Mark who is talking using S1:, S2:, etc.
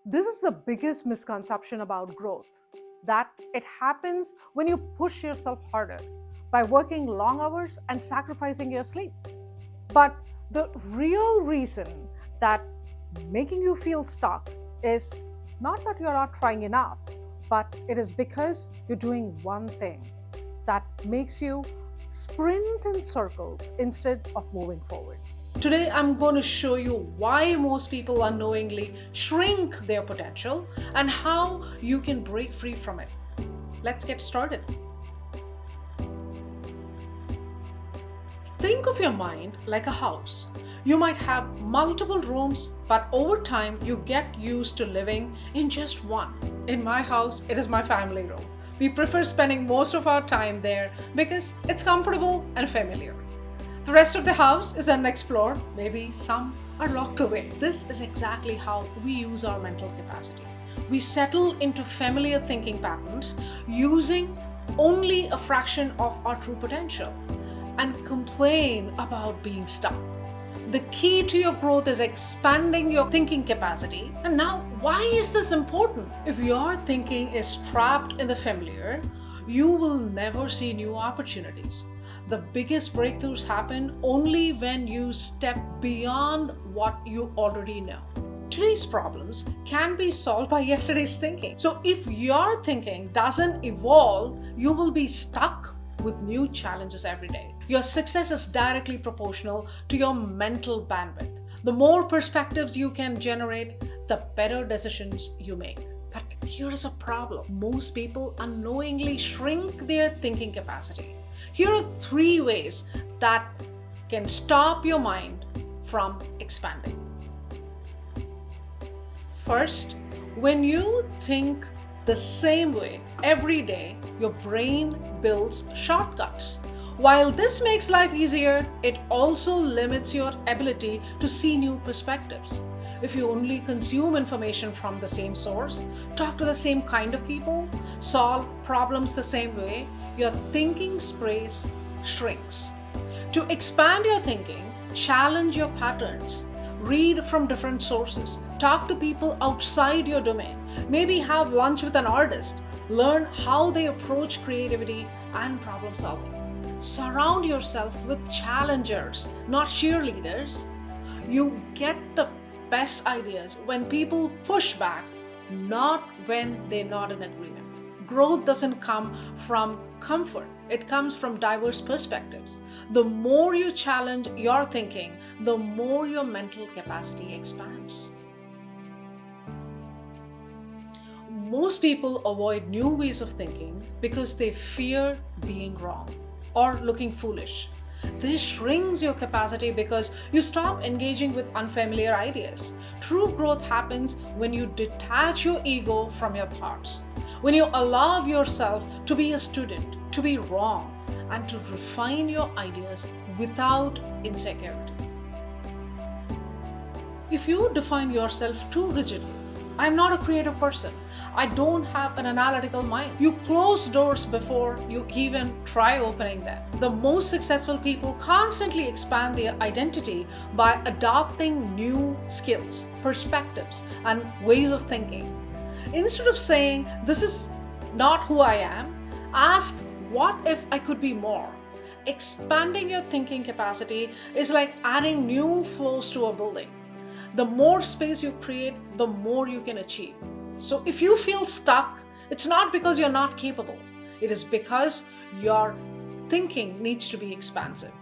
S1: This is the biggest misconception about growth, that it happens when you push yourself harder by working long hours and sacrificing your sleep. But the real reason that making you feel stuck is not that you're not trying enough, but it is because you're doing one thing that makes you sprint in circles instead of moving forward. Today, I'm going to show you why most people unknowingly shrink their potential and how you can break free from it. Let's get started. Think of your mind like a house. You might have multiple rooms, but over time you get used to living in just one. In my house, it is my family room. We prefer spending most of our time there because it's comfortable and familiar. The rest of the house is unexplored, maybe some are locked away. This is exactly how we use our mental capacity. We settle into familiar thinking patterns using only a fraction of our true potential and complain about being stuck. The key to your growth is expanding your thinking capacity. And now, why is this important? If your thinking is trapped in the familiar, you will never see new opportunities. The biggest breakthroughs happen only when you step beyond what you already know. Today's problems can be solved by yesterday's thinking. So if your thinking doesn't evolve, you will be stuck with new challenges every day. Your success is directly proportional to your mental bandwidth. The more perspectives you can generate, the better decisions you make. But here is a problem. Most people unknowingly shrink their thinking capacity. Here are 3 ways that can stop your mind from expanding. First, when you think the same way every day, your brain builds shortcuts. While this makes life easier, it also limits your ability to see new perspectives. If you only consume information from the same source, talk to the same kind of people, solve problems the same way, your thinking space shrinks. To expand your thinking, challenge your patterns. Read from different sources. Talk to people outside your domain. Maybe have lunch with an artist. Learn how they approach creativity and problem solving. Surround yourself with challengers, not cheerleaders. You get the best ideas when people push back, not when they're not in agreement. Growth doesn't come from comfort, it comes from diverse perspectives. The more you challenge your thinking, the more your mental capacity expands. Most people avoid new ways of thinking because they fear being wrong or looking foolish. This shrinks your capacity because you stop engaging with unfamiliar ideas. True growth happens when you detach your ego from your thoughts, when you allow yourself to be a student, to be wrong, and to refine your ideas without insecurity. If you define yourself too rigidly, I'm not a creative person, I don't have an analytical mind, you close doors before you even try opening them. The most successful people constantly expand their identity by adopting new skills, perspectives, and ways of thinking. Instead of saying, "This is not who I am," ask, "What if I could be more?" Expanding your thinking capacity is like adding new floors to a building. The more space you create, the more you can achieve. So if you feel stuck, it's not because you're not capable. It is because your thinking needs to be expansive.